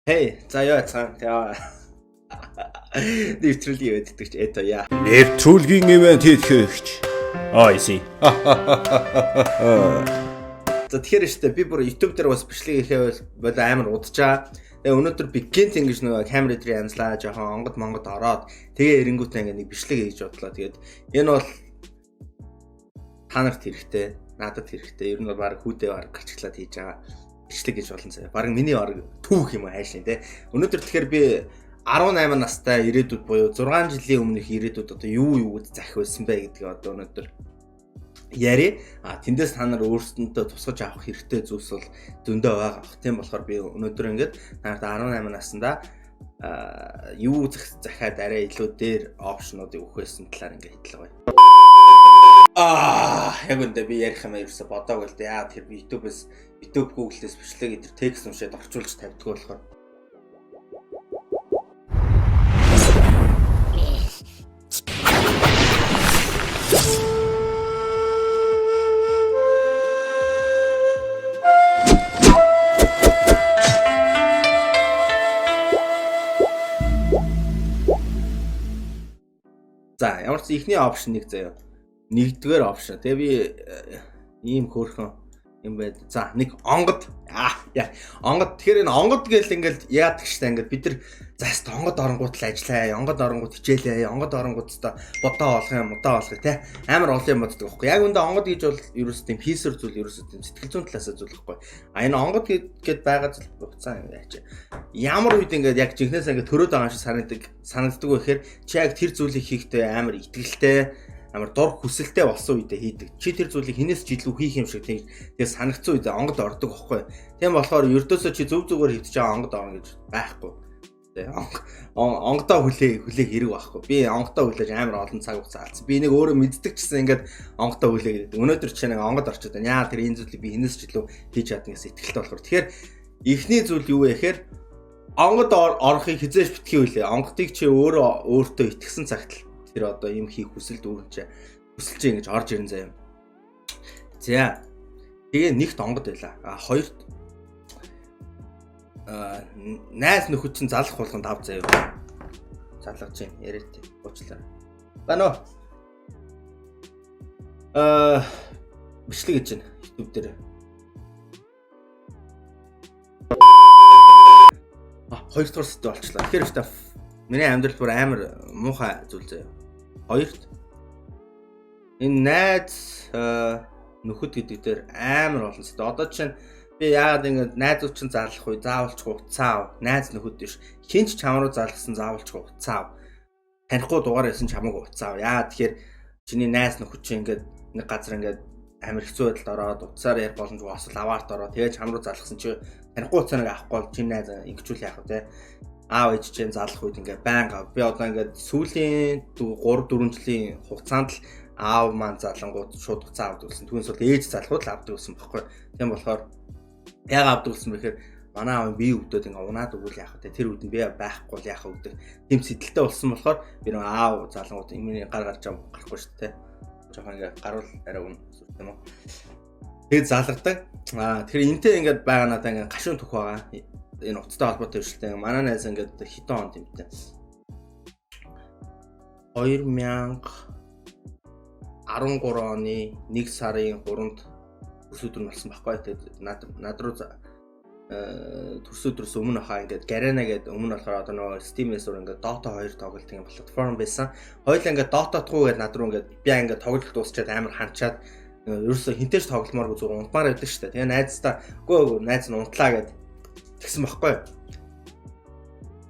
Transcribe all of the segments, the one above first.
Хей, за яа цаан. Яа. Нэвтрүүлгийн ивент гэдэг чи это яа. Нэвтрүүлгийн ивент хийгч. I see. За тэгэхээр штэ би бүр YouTube дээр бас бичлэг хийхээ бол амар удажаа. Тэгээ өнөөдөр би гинт ингэж нөгөө камер дээр янзлаа жоохон онгод ороод тэгээ эренгүүтээ ингээ нэг бичлэг хийж бодлоо. Тэгээд энэ бол та нарт хэрэгтэй, надад хэрэгтэй. Ер нь бол баг хүүдээ баг галчлаад хийж байгаа бичлэг гэж болно заяа. Бараг миний баг түүх юм хайшин те. Өнөөдөр тэгэхээр би 18 настай ирээдүйд буюу 6 жилийн өмнөх ирээдүйд одоо юу захих байсан бэ гэдгийг одоо өнөөдөр яри. Тэндээс та нар өөрсдөндөө тусгаж авах хэрэгтэй зүйлс бол зөндөө байгаа. Тийм болохоор би өнөөдөр ингээд нарт 18 наснда юу захиад арай илүү дээр опшнуудыг өгөх байсан талаар ингээд хэллээ. Яг үндэ би ярих юм ерөөсө бодоагүй л дээ. Яа тэр би YouTube Google-ээс бичлэг энэ текст уншаад орчуулж тавьдаг болохоор. За, ямар ч ихний опшн нэг заяа. Нэгдүгээр опшн. Тэгээ би ийм хөөрхөн юм байд. За, нэг онгод. Онгод. Тэгэхээр энэ онгод гэл ингээл яадаг штэ ингээд бид нар заст онгод оронгууд л ажиллаа. Онгод оронгууд хичээлээ. Онгод оронгуудтай бодоо олох юм, удаа олох те. Амар олон юм боддог байхгүй. Яг үндэ онгод гэж бол ерөөс тийм писер зүйл ерөөс тийм сэтгэл зүйн талаас зүйл байхгүй. Энэ онгод гэд байгаа зүйл буцаа юм яач. Ямар үед ингээд яг жинхнээс ингээд төрөөд байгаа шиг санагддаг вэ гэхээр чи яг тэр зүйлийг хийхдээ амар итгэлтэй амар дор хүсэлтэй болсон үедээ хийдэг. Чи тэр зүйлийг хинээс ч илүү хийх юм шиг тэгээ санагдсан үедээ онгод ордог байхгүй. Тийм болохоор ердөөсөө чи зөв зүгээр хийвдэж байгаа онгод орно гэж байхгүй. Тэгээ онгодоо хүлээх хэрэг байхгүй. Би онгодоо хүлээж амар олон цаг хугацаа алдсан. Би нэг өөрөө мэддэг чсэн ингээд онгодоо хүлээ гэдэг. Өнөөдөр чи нэг онгод орчод байна. Яа тэр энэ зүйлийг би хинээс ч илүү хийж чадна гэсэн итгэлтэй болохоор. Тэгэхээр эхний зүйл юу вэ гэхээр онгод орохыг хизээж битгий үлээ. Онгодыг чи өөртөө итгэсэн цагт тэр одоо юм хийх хүсэл дүүрэнчээ хүсэлж ингэж орж ирэн заяа. За. Тэгээ нэгт онгод байлаа. Хоёрт найз нөхөд чинь залах болгонд ав заяа. Залгаж юм яриад уучлаа. Бано. Бичлэг хийж байна YouTube дээр. Хоёрдугаар сэдв болчлаа. Тэгэхээр миний амьдрал бүр амар муухай зүйл заяа. Хоёрт энэ найз нөхөд гэдэг дээр амар олон сэдв. Одоо чинь би яагаад ингэ найзууд чинь зарлах үе заавалч хугацаа ав. Найз нөхөд биш. Хинч чам руу зарласан заавалч хугацаа ав. Танихгүй дугаар байсан чамаг хугацаа ав. Яа тэгэхээр чиний найз нөхөд чинь ингээд нэг газар ингээд амар хэцүү байдалд ороод утсаар ярих боломжгүй осол аваарт ороод тэгээ чам руу зарлахсан чи танихгүй хугацааг авахгүй бол чинь найз ингэчүүл яах вэ те. Аав ээж чинь залах үед ингээ байнга би одоо ингээ сүүлийн 3 4 жилийн хугацаанд л аав маань залангууд шууд хугацаа авдаг гэсэн. Түүнээс бол ээж залхууд л авдаг гэсэн баггүй. Тийм болохоор яг авдаг гэсэн бэхээр манай аав бие өвдөд ингээ унаад өгвөл яах вэ? Тэр үед нь би байхгүй л яах вэ? Тийм сэтэлтэй болсон болохоор би нэг аав залангууд имний гар гарч гарахгүй шүү дээ. Жохон ингээ гарвал арай үн зүрх юм уу? Тэгээд залардаг. Тэгэхээр энтэй ингээ байгаа надаа ингээ гашуун төх байгаа. Энэ уцтай холбоотой хвшилтэй манай найз ингээд хитэн он тэмтэй 2013 оны 1 сарын 3-нд төрс өдөр нь болсон байхгүй. Тэгээд над руу төрс өдрөөс өмнө хаа ингээд Garena гэдэг өмнө болохоор одоо нөгөө Steam-ээс өөр ингээд Dota 2 тоглолт юм платформ байсан. Хоёулаа ингээд Dota 2 гэдэг над руу ингээд би ингээд тоглолт дуусчаад амар ханчаад ерөөсө хинтэж тогломооргүй зүгээр унтмаар байдаг шүү дээ. Тэгээ найздаа үгүй найз нь унтлаа гэдэг тэгсэн баггүй.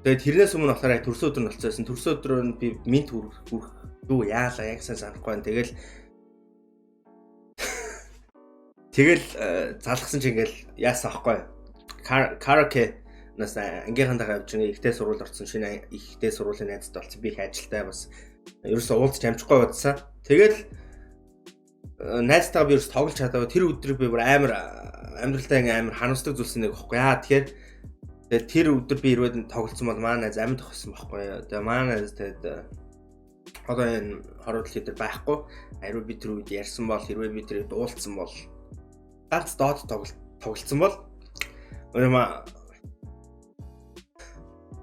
Тэгээд тэрнээс өмнө болохоор яг төрсөн өдөр нь болцсон. Төрсөн өдрөө нь би минт хүрэх юу яалаа яг сайн санахгүй байна. Тэгэл залгсан чи ингээл яасан байхгүй. Караоке нас ангийнхантайгаа явж ингээ ихтэй сурвалж орсон. Шинэ ихтэй сурвалжийн найзтай болсон. Би их ажилтай бас ерөөсөө уулзч амжихгүй бодсон. Тэгэл найзтайгаа би ерөөс тоглож чадаагүй. Тэр өдрийг би бүр амар амьдралдаа амар ханамсдаг зүйлс нэг байхгүй. Тэгээд тэр өдөр би ирээд тоглолцсон бол манай найз амьд тохсон байхгүй. Тэгээд манай найз тэгээд одоо энэ хорвол хийдэр байхгүй. Хэрвээ би тэр үед ярьсан бол хэрвээ би тэр уулзсан бол ганц доод тоглолцсон бол өөрөмө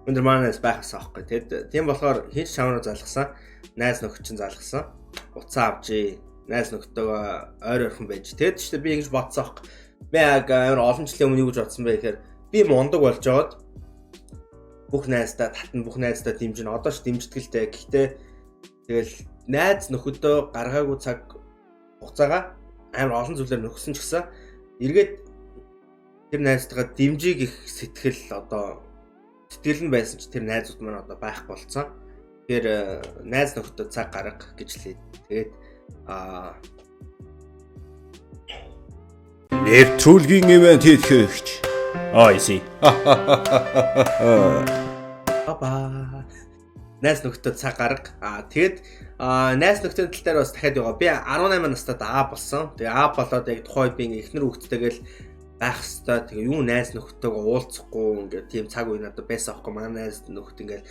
Өндөр манаас байх гэсэн аахгүй. Тэгээд тийм болохоор хийж чамруу залгасан. Найз нөхөд чинь залгасан. Уцаа авчи. Найз нөхдөөгөө ойр ойрхон байж. Тэгээд ч би ингэж бодсон аахгүй. Би яг олон жилийн өмнө юу гэж бодсон бэ гэхээр би мундаг болж жоод бүх найздаа татна, бүх найздаа дэмжинэ. Одоо ч дэмждэгтэй. Гэхдээ тэгэл найз нөхөдөө гаргаагүй цаг хугацаагаа амар олон зүйлээр нөхсөн ч гэсэн эргээд тэр найзтайгаа дэмжиг их сэтгэл одоо сэтгэл нь байсан ч тэр найзууд маань одоо байхгүй болцсон. Тэгэхээр найз нөхөдөө цаг гарга гэж хэлээ. Тэгээд нэвтрүүлгийн ивент хийгч. I see. Баба. Найз нөхөдөө цаг гарга. Тэгээд найз нөхдөд тал дээр бас дахиад яваа. Би 18 настайд А болсон. Тэгээ А болоод яг тухайн үед би эхнэр хүүхдтэйгээл байх хэвээр. Тэгээ юу найз нөхдөйгөө уулзахгүй ингээд тийм цаг үе надад байсан аахгүй. Манай найз нөхд ингээд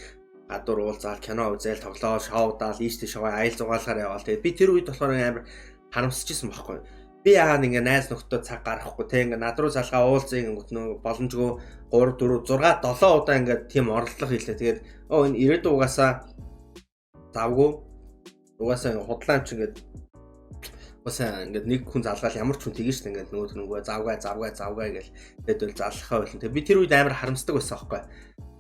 гадуур уулзаал, кино үзээл, тоглоо, шоудаал, ийштэй шоу аял зугаалахаар яваал. Тэгээ би тэр үед болохоор амар харамсчихсан байхгүй. Би яагаад ингээ найз нөхдөд цаг гаргахгүй те ингээ над руу залгаа уулзъя гингүүт нөө боломжгүй 3 4 6 7 удаа ингээ тийм орлого хийлээ. Тэгээд энэ ирээдүйн угаасаа завгүй угаасаа худлаа юм чи ингээ угаасаа ингээ нэг хүн залгаал ямар ч хүн тэгэн шүү дээ ингээ нөгөө завгаа гэл тэгээд бол залхахаа болно. Тэгээд би тэр үед амар харамсдаг байсан аахгүй.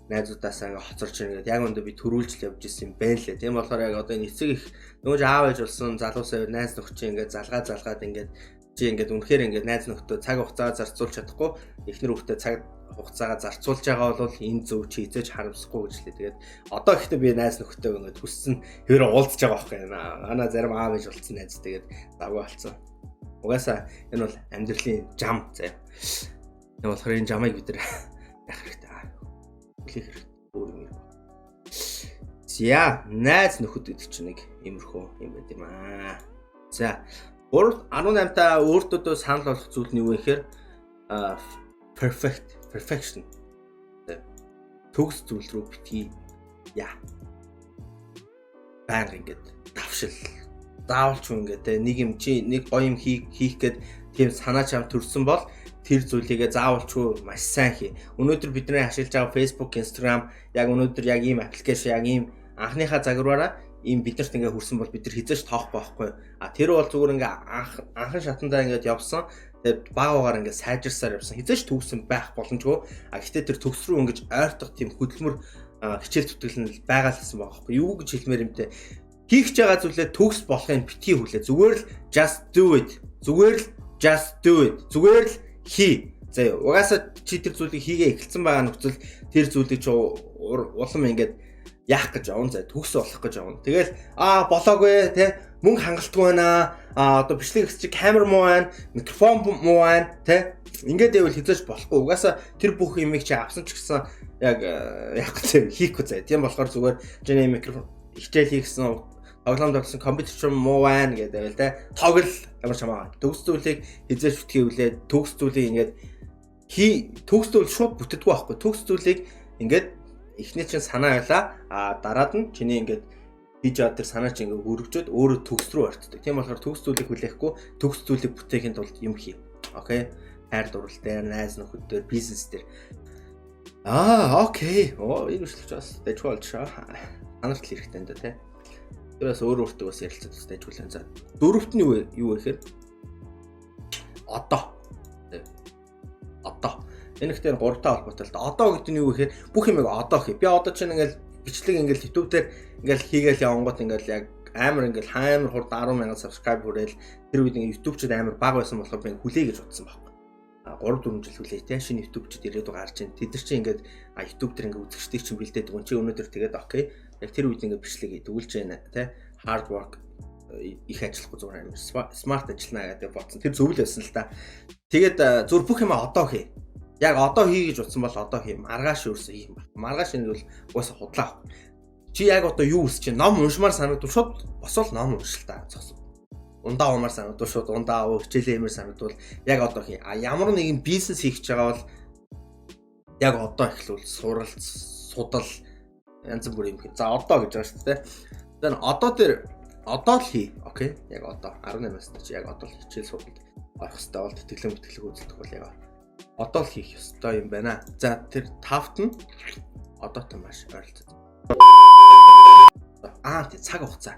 Найзуудаасаа ингээ хоцорч ингээд яг өндөө би төрүүлж л явж ирсэн юм байна лээ. Тийм болохоор яг одоо энэ эцэг их нөгөө аав ээж болсон залуусаа найз нөхч ингээд залгаад ингээд чи ингээд үнэхээр ингээд найз нөхдөд цаг хугацаа зарцуулж чадахгүй эхнэр хүүхдээ цаг хугацаагаа зарцуулж байгаа бол энэ зөв чи эзэж харамсахгүй гэж лээ. Тэгээд одоо ихтэй би найз нөхдөд ингээд хүссэн хэвээр уулзж байгаа байхгүй юм. Ана зарим аав ээж болсон найз тэгээд завгүй болсон. Угаасаа энэ бол амьдралын жам заяа. Тийм болохоор энэ жамыг бид нар яах хэрэгтэй. Хэлэх өөр юм байна. За, найз нөхөд гэдэг чинь нэг иймэрхүү юм байт юм аа. За, 18 та өөртөө санал болгох зүйл нь юу вэ гэхээр perfection. Төгс зүйл рүү битгий. Яа. Баян ингээд давшил. Заавалч ингээд нэг юм чи нэг гоё юм хийх гээд тийм санаа чам төрсөн бол тэр зүйлийгээ заавалчгүй маш сайн хий. Өнөөдөр бидний ашиглаж байгаа Facebook, Instagram яг өнөөдөр яг ийм аппликейшн яг ийм анхныхаа загвараараа ийм биднэрт ингээ хүрсэн бол бид нар хизээч тоохгүй байхгүй. Тэр бол зүгээр ингээ анхан шатандаа ингээд явсан. Тэгээд багаагаар ингээ сайжирсаар явсан. Хизээч төгсөн байх боломжгүй. Гэхдээ тэр төгс рүү ингэж ойртох тийм хөдөлмөр хичээл зүтгэл нь байгаа л гэсэн байгаа байхгүй. Юу гэж хэлмээр юм те. Хийх гэж байгаа зүйлээ төгс болохын битгий хүлээ. Зүгээр л just do it. Зүгээр л just do it. Зүгээр л хий. За угаасаа чи тэр зүйлийг хийгээ эхэлсэн байгаа нөхцөл тэр зүйлийг чи улам ингээд яах гэж явна. За төгс болох гэж явна. Тэгэл болоогүй те мөнгө хангалтгүй байна. Одоо бичлэг хэсэг чи камер муу байна, микрофон муу байна те. Ингээд байвал хязгаарч болохгүй. Угаасаа тэр бүх юмыг чи авсан ч гэсэн яг яах гэж хийхгүй заа. Тийм болохоор зүгээр чиний микрофон хичээл хийгсэн тоглоом тогсон компьютер ч муу байна гэдэг байл те. Тоглол ямар чамаа. Төгс зүйлийг хязгаарч бүтгийвлээ. Төгс зүйлийг ингээд төгс зүйл шууд бүтдэггүй байхгүй. Төгс зүйлийг ингээд эхний чинь санаа байлаа. Дараад нь чиний ингээд хийж аваад тэр санаа чинь ингээд өргөжөөд өөрөө төгс рүү ортдог. Тийм болохоор төгс зүйлийг хүлээхгүй, төгс зүйлийг бүтээхийн тулд юм хий. Окей. Хайр дурлал дээр, найз нөхөд дээр, бизнес дээр. Окей. Энэ үшлэгч бас дэжгүй болж шаа. Анарт л хэрэгтэй энэ те. Тэрээс өөртөө бас ярилцаад бас дэжгүй л. За. Дөрөвт нь юу вэ гэхээр одоо. Энэ ихтэй 3 таа холбоотой л да. Одоо гэдэг нь юу гэхээр бүх юмыг одоо хий. Би одоо чинь ингээл бичлэг ингээл YouTube дээр ингээл хийгээл явангууд ингээл яг амар ингээл хаамар хурд 10,000 subscribe хүрээл тэр үед ингээл YouTube-чд амар баг байсан болохоор би хүлээ гэж бодсон байхгүй. 3-4 жил хүлээ те. Шинэ YouTube-чд ирээд гарч ийн. Тэд нар чинь ингээд YouTube дээр ингээд үзэгчдийг чинь бэлдээд байгаа. Чи өнөөдөр тэгээд окей. Яг тэр үед ингээд бичлэг хийдүүлж байна те. Hard work их ажиллахгүй зүгээр амар smart ажиллана гэдэг бодсон. Тэр зөв л байсан л та. Тэгээд зүр бүх юм одоо хий. Яг одоо хий гэж утсан бол одоо хий. Маргааш өөрсөө хийх юм байна. Маргааш энэ бол угаасаа худлаа. Чи яг одоо юу үсч чинь ном уншмаар санагдвал шууд босвол ном уншил та. Ундаа умаар санагдвал шууд ундаа хичээлээ юмэр санагдвал яг одоо хий. Ямар нэгэн бизнес хийх гэж байгаа бол яг одоо эхлүүл суралц, судал янз бүрийн юм хий. За одоо гэж байгаа шүү дээ. Тэгэхээр одоо л хий. Окей. Яг одоо 18-аас чи яг одоо л хичээл судалд орох хэрэгтэй бол тэтгэлэг үзүүлэх бол яг одоо л хийх ёстой юм байна. За тэр тавт нь одоотой маш ойролцоо. Тэг цаг хугацаа.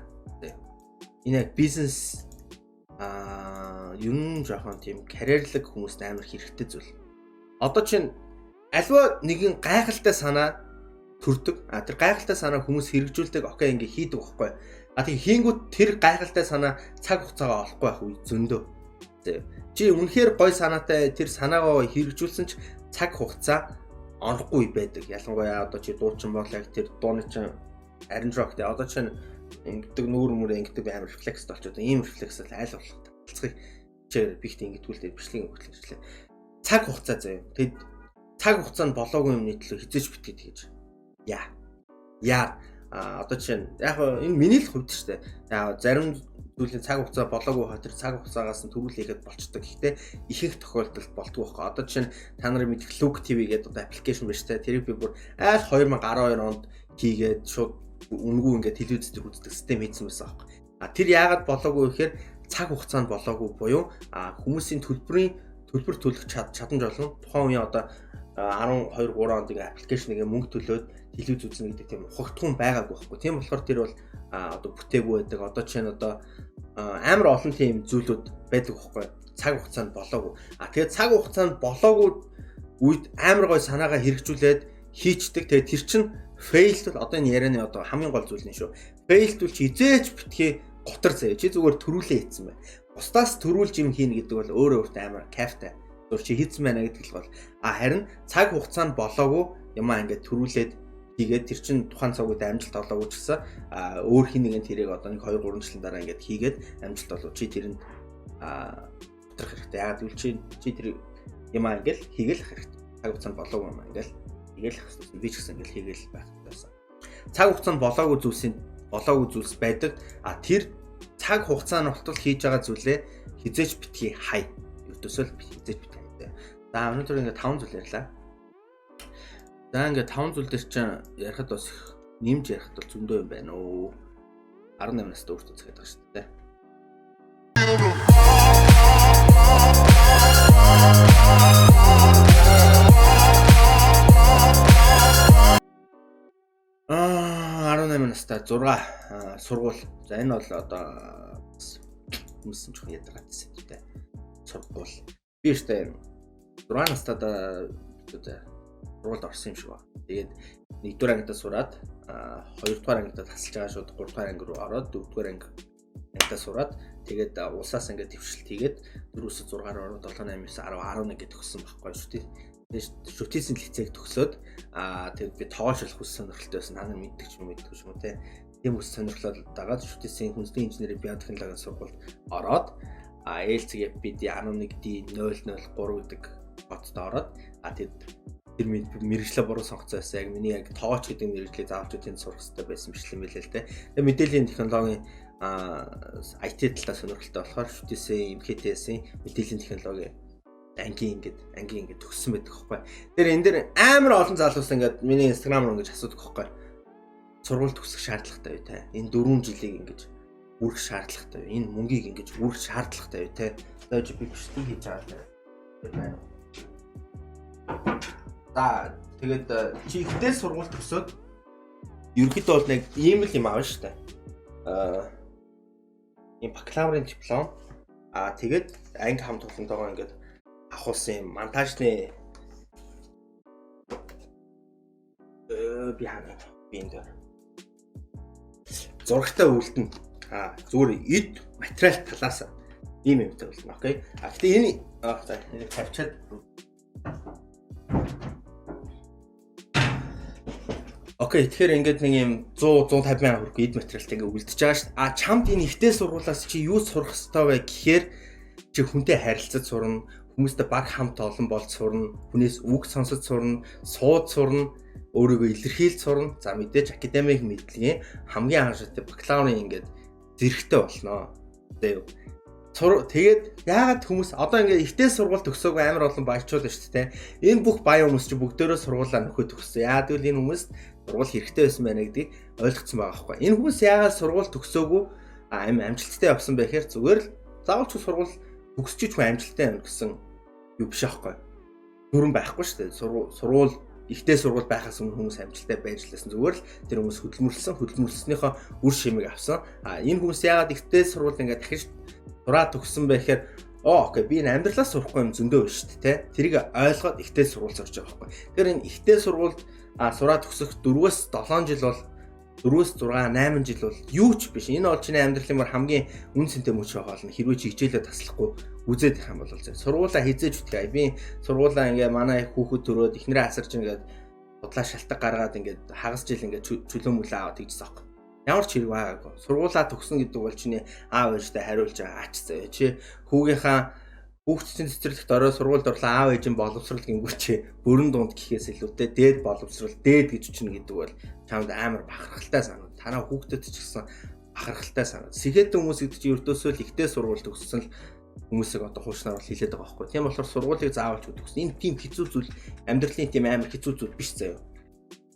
Энэ яг бизнес ер нь жоохон тийм карьерлаг хүмүүст амар хэрэгтэй зүйл. Одоо чинь альва нэгэн гайхалтай санаа төрдөг. Тэр гайхалтай санаа хүмүүс хэрэгжүүлдэг. Окей, ингээ хийдэг байхгүй. Тэгээ хийнгүүт тэр гайхалтай санаа цаг хугацаагаа олохгүй байх үе зөндөө. Чи үнэхээр гой санаатай тэр санаагаа хэрэгжүүлсэн ч цаг хугацаа орохгүй байдаг. Ялангуяа одоо чи дуучин болоо тэр дууны чинь арин рок тэгээ одоо чинь ингэдэг нүүр мөрөө ингэдэг амар рефлекс болчиход ийм рефлекс л айл болох талцгийг чи бихт ингэдгүүлдэ бичлэгийн хөтлөжлээ. Цаг хугацаа заяа. Тэгэд цаг хугацаанд болоогүй юмны төлөө хизээж битгээд гэж. Яа. Одоо чинь яг энэ миний л хувьд шүү дээ. Яг зарим зүйлийн цаг хугацаа болоогүй хаа тэр цаг хугацаагаас нь төрүүлээхэд болчдөг. Гэхдээ ихэнх тохиолдолд болдгоо байхгүй. Одоо чинь та нарын мэдэх Look TV гэдэг одоо аппликейшн байна шүү дээ. Тэрийг би бүр айл 2012 онд хийгээд шууд үнгүй ингээд телевиз дээр үздэг систем хийсэн байсан байхгүй. Тэр яагаад болоогүй гэхээр цаг хугацаанд болоогүй буюу хүмүүсийн төлбөр төлөх чадамж болон тухайн үеийн одоо 12 3 онд ингээ аппликейшнийг мөнгө төлөөд телевиз үзнэ гэдэг тийм ухагтхан байгаагүй байхгүй. Тийм болохоор тэр бол одоо бүтээгүй байдаг. Одоо чинь одоо амар олон тийм зүйлүүд байдаг байхгүй. Цаг хугацаанд болоогүй. Тэгээд цаг хугацаанд болоогүй үед амар гой санаагаа хэрэгжүүлээд хийчдэг. Тэгээд тэр чинь failed одоо энэ ярианы одоо хамгийн гол зүйл нь шүү. Failed бол чи хизээч битгий готор заяа. Чи зүгээр төрүүлээ хийцэн бай. Бусдаас төрүүлж юм хийнэ гэдэг бол өөрөө өөртөө амар кайфтай. Зүр чи хийцэн байна гэдэг л бол. Харин цаг хугацаанд болоогүй юмаа ингээд төрүүлээд хийгээд тэр чин тухайн цаг үед амжилт олоогүй ч гэсэн өөр хин нэгэн тэрийг одоо 1 2 3 жилийн дараа ингээд хийгээд амжилт олоо. Чи тэрэнд готрох хэрэгтэй. Яагаад гэвэл чи тэр юмаа ингээд хийгээл хэрэгтэй. Цаг хугацаанд болоогүй юм ингээд хийгээл хэрэгтэй. Би ч гэсэн ингээд хийгээл байх гэсэн. Цаг хугацаанд болоогүй зүйлс байдаг. Тэр цаг хугацаанд болтол хийж байгаа зүйлээ хизээч битгий хай. Өдөөсөө хизээч битгий хай. За өнөөдөр ингээд 5 зүйл ярьлаа. За ингээд 5 зүйл дээр чинь ярихад бас нэмж ярихад бол зөндөө юм байна оо. 18 настай өөртөө цагаад байгаа шүү дээ. Настай 6 сургууль. За энэ бол одоо хүмүүсийн жоохон ядаргаадсэн юм дээ. Сургууль. Би өөртөө 6 настайд сургуульд орсон юм шиг байна. Тэгээд 1-р ангидаа сураад 2-р ангидаа тасалж байгаа шууд 3-р анги руу ороод 4-р ангидаа сураад тэгээд улсаас ингээд төвшөлт хийгээд 4-6 ороод 7 8 9 10 11 гэдэг төгссөн байхгүй шүү дээ. Тэгээд шүтээсийн лицейг төгсөөд тэгээд би тоогоолох хүс сонирхолтой байсан. Та нар мэддэг ч юм уу те. Тийм хүс сонирхлоод дагаад шүтээсийн хүнсний инженерийн биотехнологийн сургуульд ороод ээлцэг бид 11D 003 гэдэг хотод ороод тэгээд тэр мэрэгчлээ буруу сонгоцсон байсан. Яг миний яг тоогооч гэдэг мэрэгчлийг заавч үтэн сурах хэрэгтэй байсан биш юм билээ л те. Тэгээд мэдээллийн технологийн IT талаас сонирхолтой болохоор шүтээсийн МХТС-ийн мэдээллийн технологи ангийн ингээд төгссөн байдаг байхгүй. Тэр энэ дэр амар олон залуус ингээд миний Instagram руу ингэж асуудаг байхгүй. Сургууль төгсөх шаардлагатай юу те. Энэ 4 жилийг ингэж үрэх шаардлагатай юу. Энэ мөнгийг ингэж үрэх шаардлагатай юу те. Тэгэж би бичлэг хийж байгаа л. За тэгээд чи ихтэй сургууль төгсөөд ерөнхийдөө бол нэг ийм л юм аав штэ. Ийм бакалаврын диплом. Тэгээд анги хамт олонтойгоо ингээд ахуулсан юм монтажны би энэ дээр зурагтай үлдэн зүгээр эд материал талаас ийм юмтай үлдэн. Окей. Гэтэ энэ энийг тавьчаад окей, тэгэхээр ингээд нэг юм 100 150 мянган хүрэх эд материалтай ингээд үлдчихэж байгаа шүү дээ. Чамд энэ ихтэй сургуулиас чи юу сурах ёстой вэ гэхээр чи хүнтэй харилцаж сурна, хүмүүстэй баг хамт олон болж сурна, хүнээс үг сонсож сурна, сууд сурна, өөрийгөө илэрхийлж сурна. За мэдээж академик мэдлэгийн хамгийн анхааралтай бакалаврын ингээд зэрэгтэй болно. Тэгээд яагаад хүмүүс одоо ингээд ихтэй сургууль төгсөөгүй амар олон баячууд байна шүү дээ. Энэ бүх баян хүмүүс чи бүгдөө сургуулаа нөхөд төгссөн. Яагаад гэвэл энэ хүмүүс сургууль хэрэгтэй байсан байна гэдгийг ойлгоцсон байгаа байхгүй. Энэ хүмүүс яагаад сургууль төгсөөгүй амжилттай явсан бэ гэхээр зүгээр л заавал ч сургууль төгсчих хүн амжилттай явна гэсэн юу биш аахгүй. Дүрэн байхгүй шүү дээ. Сургууль ихтэй сургууль байхаас өмнө хүмүүс амжилттай байж лсэн зүгээр л тэр хүмүүс хөдөлмөрлснийхөө үр шимийг авсан. Энэ хүмүүс яагаад ихтэй сургууль ингээд дахиж сураад төгссөн бэ гэхээр окей би энэ амьдралаас сурахгүй юм зөндөө байна шүү дээ. Тэрийг ойлгоод ихтэй сургууль сурч байгаа байхгүй. Тэгэхээр энэ ихтэй сургуульд сураад төгсөх 4-өөс 7 жил бол 4-өөс 6 8 жил бол юу ч биш. Энэ бол чиний амьдралын мөр хамгийн үн цэнтэй мөч хоолно. Хэрвээ чи хичээлээ таслахгүй үзээд их юм бол зэ. Сургуулаа хизээж үтгэе. Би сургуулаа ингээ манай хүүхэд төрөөд ихнэрээ асарч ингээд бодлаа шалтгаан гаргаад ингээд хагас жил ингээд чөлөө мөлөө аваад тэгжсэн аахгүй. Ямар ч хэрэг байгаагүй. Сургуулаа төгсөн гэдэг бол чиний аав ээжтэй хариулж байгаа ач заяа. Чи хүүхдийн цэцэрлэгт орой сургуульд орлоо аав ээжийн боловсрал гингүүр чи бүрэн дунд гэхээс илүүтэй дээд боловсрал дээд гэж үчнэ гэдэг бол чамд амар бахархалтай санаад. Танаа хүүхдэд ч гэсэн бахархалтай санаад. Сэхэт хүмүүс гэдэг чи ердөөсөө л ихтэй сургууль төгссөн л хүмүүсийг одоо хуучнаар бол хэлээд байгаа байхгүй. Тийм болохоор сургуулийг заавалч төгсөн. Энэ тийм хэцүү зүйл амьдралын тийм амар хэцүү зүйл биш заяа.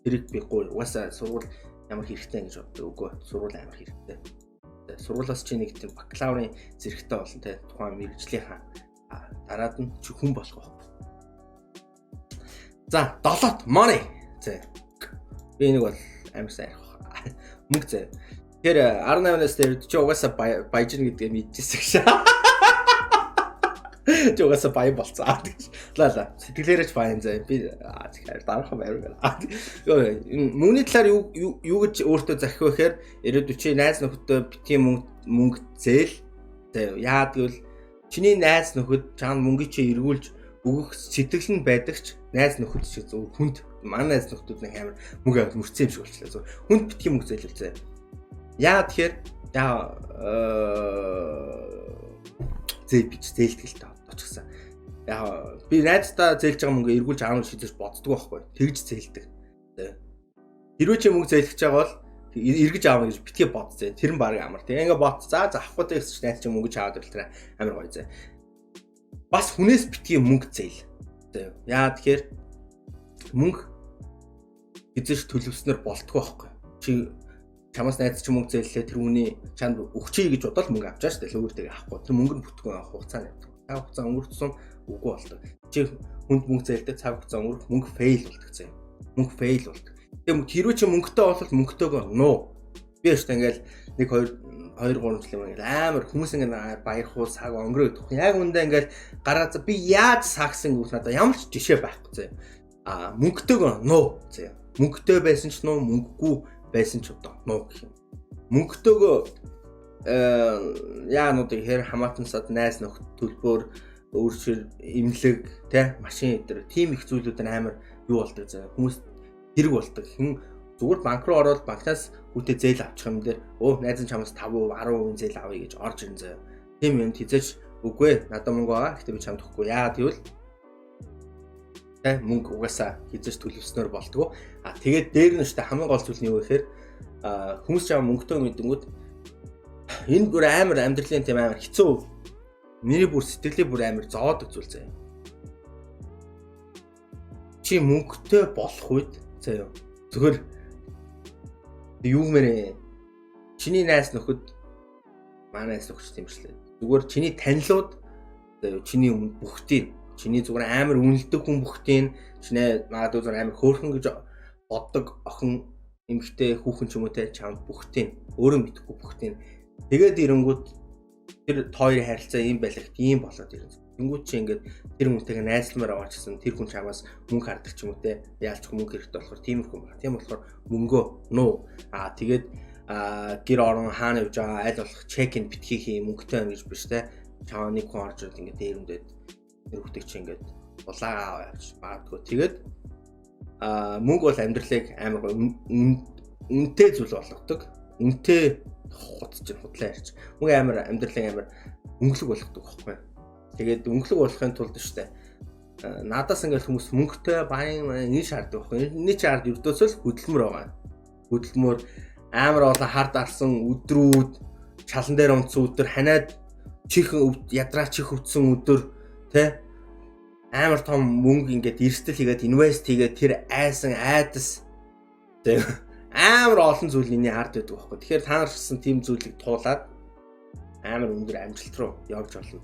Тэрийг би гоо угаасаа сургууль ямар хэрэгтэй гэж боддог үгүй. Сургууль амар хэрэгтэй. Сургуулиас чи нэг тийм бакалаврын зэрэгтэй болно те тухайн мэргэжлийнхаа дараад нь чи хүн болох байхгүй. За 7-т money. За. Би нэг бол амар сайн ярих байна. Мөнгө зэ. Тэгэхээр 18-наас дээр чи угаасаа баяжин гэдгийг мэдчихсэн шээ. Чи угаасаа баян болцоо. Лаа. Сэтгэлээрэж баян зэ. Би тэгэхээр дараахан байр. Мөнгөний талаар юу гэж өөртөө захих вэ гэхээр ирээдүйд чи найз нөхөдөө битгий мөнгө зээл. Яад гэвэл чиний найз нөхөд чаанд мөнгө чи эргүүлж өгөх сэтгэл нь байдагч найз нөхөд шиг зөв хүнд манай найз нөхдөд нэг амар мөнгө аваад мөрцөө юм шиг болчихлоо зөв хүнд битгий мөнгө зээлүүлзээ. Яа тэгэхээр зээл бич зээлдэг л таа очихсан. Яг би найздаа зээлж байгаа мөнгө эргүүлж аав шийдэж боддгоо байхгүй. Тэгж зээлдэг. Хэрвээ чи мөнгө зээлгэж байгаа бол эргэж аавна гэж битгий бодцээ. Тэр нь баг амар. Тэгээ ингээ бот. За авахгүй дээс найз чи мөнгө чаад өгөлтрээ амар гоё зэ. Бас хүнээс битгий мөнгө зээл. Яа тэгэхээр мөнгө эзэж төлөвснөр болтгоо байхгүй. Чи чамаас найз чи мөнгө зээллээ тэр хүний чанд өгчий гэж бодоод мөнгө авчаа шүү дээ. Лүүр дээр авахгүй. Тэр мөнгө нь бүтгэн хугацаа явдаг. Цаг хугацаа өнгөрсөн үгүй болдог. Чи хүнд мөнгө зээлдэг цаг хугацаа өнгөрөх мөнгө фейл болдог зэ. Мөнгө фейл болдог. Тэгээ хэрвээ чи мөнгөтэй болвол мөнгөтэйгөө нуу. Би өөртөө ингээл 1 2 3 жил ингээл амар хүмүүс ингээл баярхуул цаг өнгөрөөд. Яг үндэ ингээл гараа би яаж сагсан гэж надад ямар ч жишээ байхгүй зэ. Мөнгөтэйгөө нуу зэ. Мөнгөтэй байсан ч нуу, мөнгөгүй байсан ч одоо нуу гэх юм. Мөнгөтэйгөө яануудыг хэр хамаатансад найз нөхд төлбөр өөрчил имлэг тэ машин өдр тийм их зүйлүүд нь амар юу болдог зэ. Хүмүүс хэрэг болдог. Хэн зүгээр банк руу ороод банкнаас хүүтэй зээл авчих юм дээр найз нь чамаас 5% 10% зээл авъя гэж орж ирэн зэ. Тийм юм хизээч үгүй надад мөнгө байгаа. Гэхдээ би чамд өгөхгүй. Яагаад гэвэл тэ мөнгө угаасаа хизээч төлөвснөр болдгоо. Тэгээд дээр нь штэ хамгийн гол зүйл нь юу гэхээр хүмүүс чам мөнгөтэй мэдэнгүүд энэ бүр амар амьдралын тийм амар хэцүү миний бүр сэтгэлээ бүр амар зовоод үзүүл заяа. Чи мөнгөтэй болох үед заяа зөвхөр юу гэмээр чиний найз нөхөд манай найз нөхөд тийм шүү дээ. Зүгээр чиний танилуд заяа чиний өмнө бүхтийн чиний зүгээр амар үнэлдэг хүн бүхтийн чиний магадгүй зүгээр амар хөөрхөн гэж боддог охин эмэгтэй хүүхэн ч юм уу те чамд бүхтийн өөрөө мэдхгүй бүхтийн тэгээд ирэнгүүт тэр хоёрын харилцаа ийм байлгт ийм болоод ирэн. Тэнгүүт чи ингээд тэр хүнтэйгээ найзламаар аваачсан тэр хүн чамаас мөнгө харддаг ч юм уу те яалч мөнгө хэрэгтэй болохоор тиймэрхүү байна. Тийм болохоор мөнгөө нуу. Тэгээд гэр орон хаана явж байгаа аль болох чек ин битгий хий мөнгөтэй юм гэж биш те. Чамаа нэг хүн орж ирээд ингээд дээрэмдээд тэр хүүхдийг чи ингээд булаа авч магадгүй. Тэгээд мөнгө бол амьдралыг амар үнэтэй зүйл болгодог. Үнэтэй худлаа ярьж. Мөнгө амар амьдралын амар өнгөлөг болгодог байхгүй. Тэгээд өнгөлөг болохын тулд штэ. Надаас ингээл хүмүүс мөнгөтэй баян энэ шаарддаг байхгүй. Энэ чард ердөөсөө л хөдөлмөр байгаа. Хөдөлмөр амар олон хард арсан өдрүүд, шалан дээр унтсан өдөр, ханаад чих ядраа чих өвдсөн өдөр, тэ амар том мөнгө ингээд эрсдэл хийгээд инвест хийгээд тэр айсан айдас тэ амар олон зүйл миний хард байдаг байхгүй. Тэгэхээр та нар гэсэн тийм зүйлийг туулаад амар өндөр амжилт руу явж болно.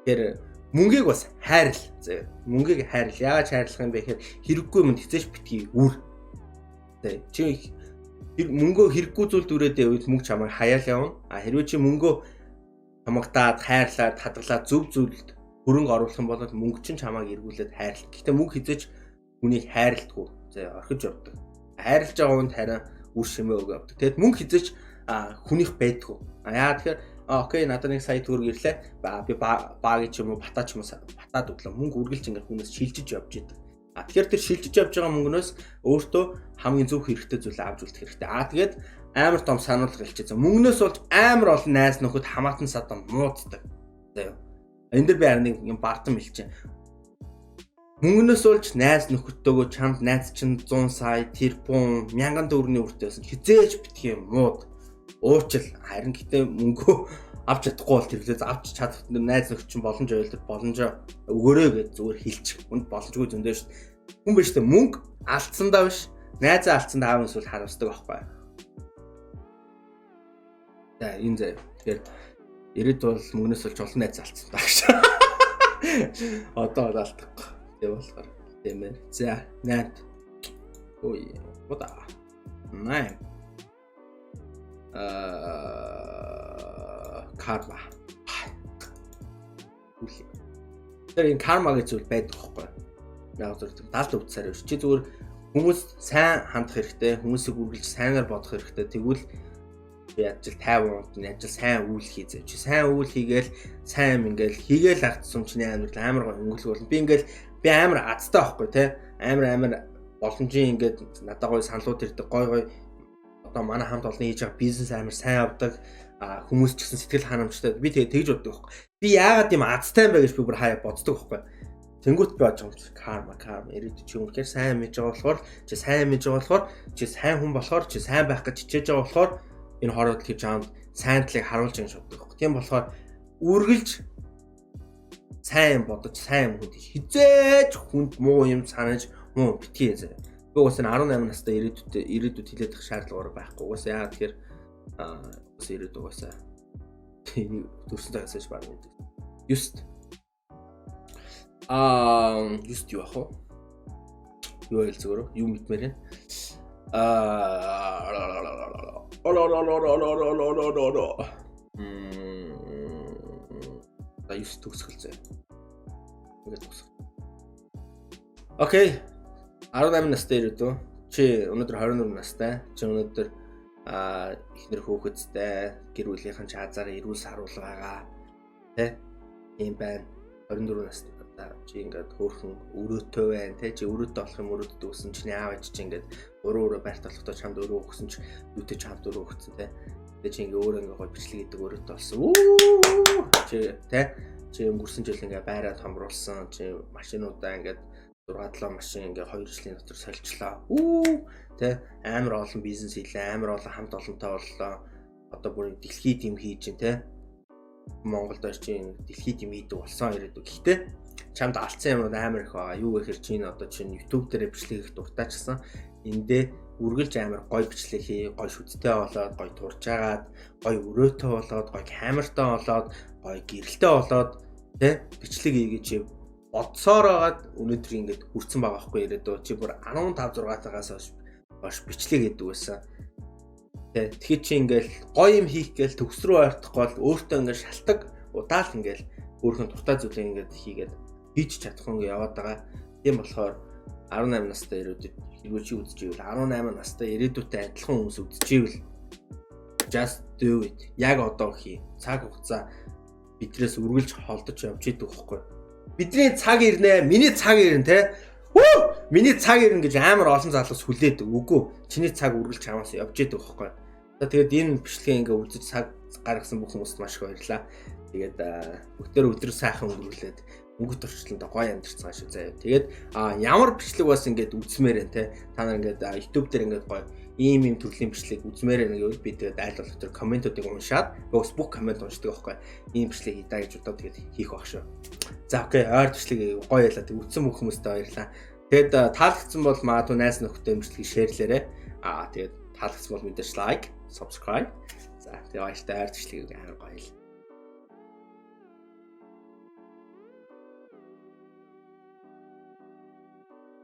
Тэгэхээр Мөнгийг бас хайрл. Зөө. Мөнгийг хайрл. Яаж хайрлах юм бэ гэхээр хэрэггүй юмд хизээч битгий үр. Тэ. Чи мөнгөө хэрэггүй зүйлд үрээдээ үед мөнгө чамайг хаяал явна. А хэрвээ чи мөнгөө хамагдаад хайрлаад хадгалаад зөв зүйлд хөрөнгө оруулах юм бол мөнгө чинь чамайг эргүүлээд хайрлах. Гэхдээ мөнгө хизээч хүнийг хайрладгүй. За орхиж явдаг. Хайрлаж байгаа хүнд харин үр шимээ өгөө явдаг. Тэгэд мөнгө хизээч хүнийх байдгүй. Яа тэгэхээр окей надад нэг сая төгрөг ирлээ. Би багийн ч юм уу батаа ч юм уу батаад өглөө мөнгө үргэлж ингээд хүнээс шилжиж явж идэг. Тэгэхээр тэр шилжиж явж байгаа мөнгнөөс өөртөө хамгийн зөв хэрэгтэй зүйлээ авч үлдэх хэрэгтэй. Тэгээд амар том сануулга хэлчихсэн. Мөнгнөөс болж амар олон найз нөхөд хамаатан садан мууддаг. За. Энэ дэр би харин нэг юм бартан хэлчихээн. Мөнгнөөс болж найз нөхөдтэйгөө чамд найз чинь 100 сая, тэрбум, 1000 төгрөгийн үртэйсэн хизээж битгий мууд. Уучил харин гэтээ мөнгөө авч чадахгүй бол тэрлээ авч чадах найз нөхөд чинь боломж ойлдод боломжоо өгөөрэй гэж зүгээр хэлчих. Үнд боломжгүй зөндөө шүү. Хүн биш тэ мөнгө алдсандаа биш. Найзаа алдсандаа аав эсвэл харамсдаг байхгүй. За энэ зэ. Тэгэхээр ирээд бол мөнгнөөс болж олон найз алдсан даа гэж. Одоо алдахгүй. Тэг болохоор тийм ээ. За 8. Ой, бода. 9. Карма. Тэр энэ карма гэж зүйл байдаг байхгүй. Яг зөв далд өвцсаар биш. Чи зүгээр хүмүүс сайн хандах хэрэгтэй, хүмүүсийг үргэлж сайнаар бодох хэрэгтэй. Тэгвэл яаж ч тайван унд яаж ч сайн үйл хийзээ. Чи сайн үйл хийгээл сайн юм ингээл хийгээл алдсан чинь амар гой өнгөлөг болно. Би амар азтай байхгүй те. Амар боломжийн ингээд надад гой саналууд ирдэг гой одоо манай хамт олонний хийж байгаа бизнес амар сайн явдаг. Хүмүүс ч гэсэн сэтгэл ханамжтай. Би тэгээ тэгж боддог байхгүй. Би яагаад юм азтай юм бэ гэж би бүр хаяа боддог байхгүй. Тэнгүүт би бодож байгаа карма ирээд чи үнэхээр сайн мэдж байгаа болохоор чи сайн мэдж байгаа болохоор чи сайн хүн болохоор чи сайн байх гэж хичээж байгаа болохоор энэ хороод хийж чамд сайн талыг харуулж байгаа шатдаг байхгүй. Тийм болохоор үргэлж сайн бодож сайн хүнд хизээж хүнд муу юм санаж муу битгий зэ. Би уусаа 18 настай ирээдүйд хилээд их шаардлага байхгүй. Уусаа яа тэгэхээр уусаа ирээдүйд уусаа төрсөн цагаас баг гэдэг. Юст. Юст юу ах вэ? Юу хэл зүгээр юу мэдмээр байна? Юст төгсгөлзээ. Ингээд төгсгөл. Окей. 18 настай ирээдүй. Чи өнөөдөр 24 настай. Чи өнөөдөр ихнэр хөөхөдтэй гэр бүлийнхэн чаазаараа эрүүл саруул байгаа. Тэ? Ийм байна. 24 настай чи ингээд хөөхөн өрөөтэй байна. Тэ? Чи өрөөтэй болох юм өрөөдөө өссөн чиний аав ээж чи ингээд өөрөө байрт болохдоо чамд өөрөө өгсөн чи юутэй чамд өөрөө өгсөн тэ? Тэгээ чи ингээд өөрөө ингээд гой бичлэг хийдэг өрөөтэй болсон. Чи тэ? Чи өнгөрсөн жил ингээд байраа томруулсан. Чи машинуудаа ингээд 6-7 машин ингээ 2 жилийн дотор солилцлоо. Тэ амар олон бизнес хийлээ, амар олон хамт олонтой боллоо. Одоо бүр дэлхий дэм хийж чинь тэ. Монголд орчин дэлхий дэм хийдэг болсон ирээдүг. Гэхдээ чамд алдсан юм амар их байгаа. Юу гэхээр чинь одоо чинь YouTube дээр бичлэг их дуртайчсан. Эндээ үргэлж амар гой бичлэг хий, гой шүттэй болоод, гой турчаагаад, гой өрөөтэй болоод, гой камертай болоод, гой гэрэлтэй болоод тэ бичлэг хийгээд чи бодсоор байгаад өнөөдөр ингээд хүрсэн байгаа байхгүй ирээдөө чи бүр 15 6-аас хойш бичлэг хийдэг байсан. Тэгэхээр чи ингээл гоё юм хийх гээл төгс рүү ойртохгүй бол өөртөө ингээд шалтак удаал ингээл өөрхөн дуртай зүйлээ ингээд хийгээд хийж чадахгүй ингээд яваад байгаа. Тийм болохоор 18 настай ирээдүйд хэрвээ чи үзэж ивэл 18 настай ирээдүйтэй адилхан хүмүүс үзэж ивэл just do it. Яг одоо хий. Цаг хугацаа бидрээс үргэлж холдож явж идэг байхгүй. Бидний цаг ирнэ, миний цаг ирнэ те. Миний цаг ирнэ гэж амар олон залуус хүлээдэг. Үгүй. Чиний цаг үргэлж чамаас явж идэг байхгүй. Тэгээд энэ бичлэгээ ингээ үзэж цаг гаргасан бүх хүмүүст маш их баярлалаа. Тэгээд бүгдээр өдөр сайхан өнгөрүүлээд өнгөт орчлонд гоё амьдэрцгаа шүү заяа. Тэгээд ямар бичлэг бас ингээд үзмээр байна те. Та нар ингээд YouTube дээр ингээд гоё ийм төрлийн бичлэг үзмээр байна гэвэл би тэгээд айл болох төр комментуудыг уншаад бас бүх коммент уншдаг байхгүй. Ийм бичлэг хийдаа гэж бодоод тэгээд хийх байх шүү. За окей, ойр бичлэг гоё ялаа. Тэг үзсэн бүх хүмүүстээ баярлалаа. Тэгээд таалагдсан бол магадгүй найз нөхдөд бичлэгийг шеэрлээрэй. Тэгээд таалагдсан бол мэдээж лайк, subscribe. За тэгээд баяртай ойр бичлэгийг амар гоё.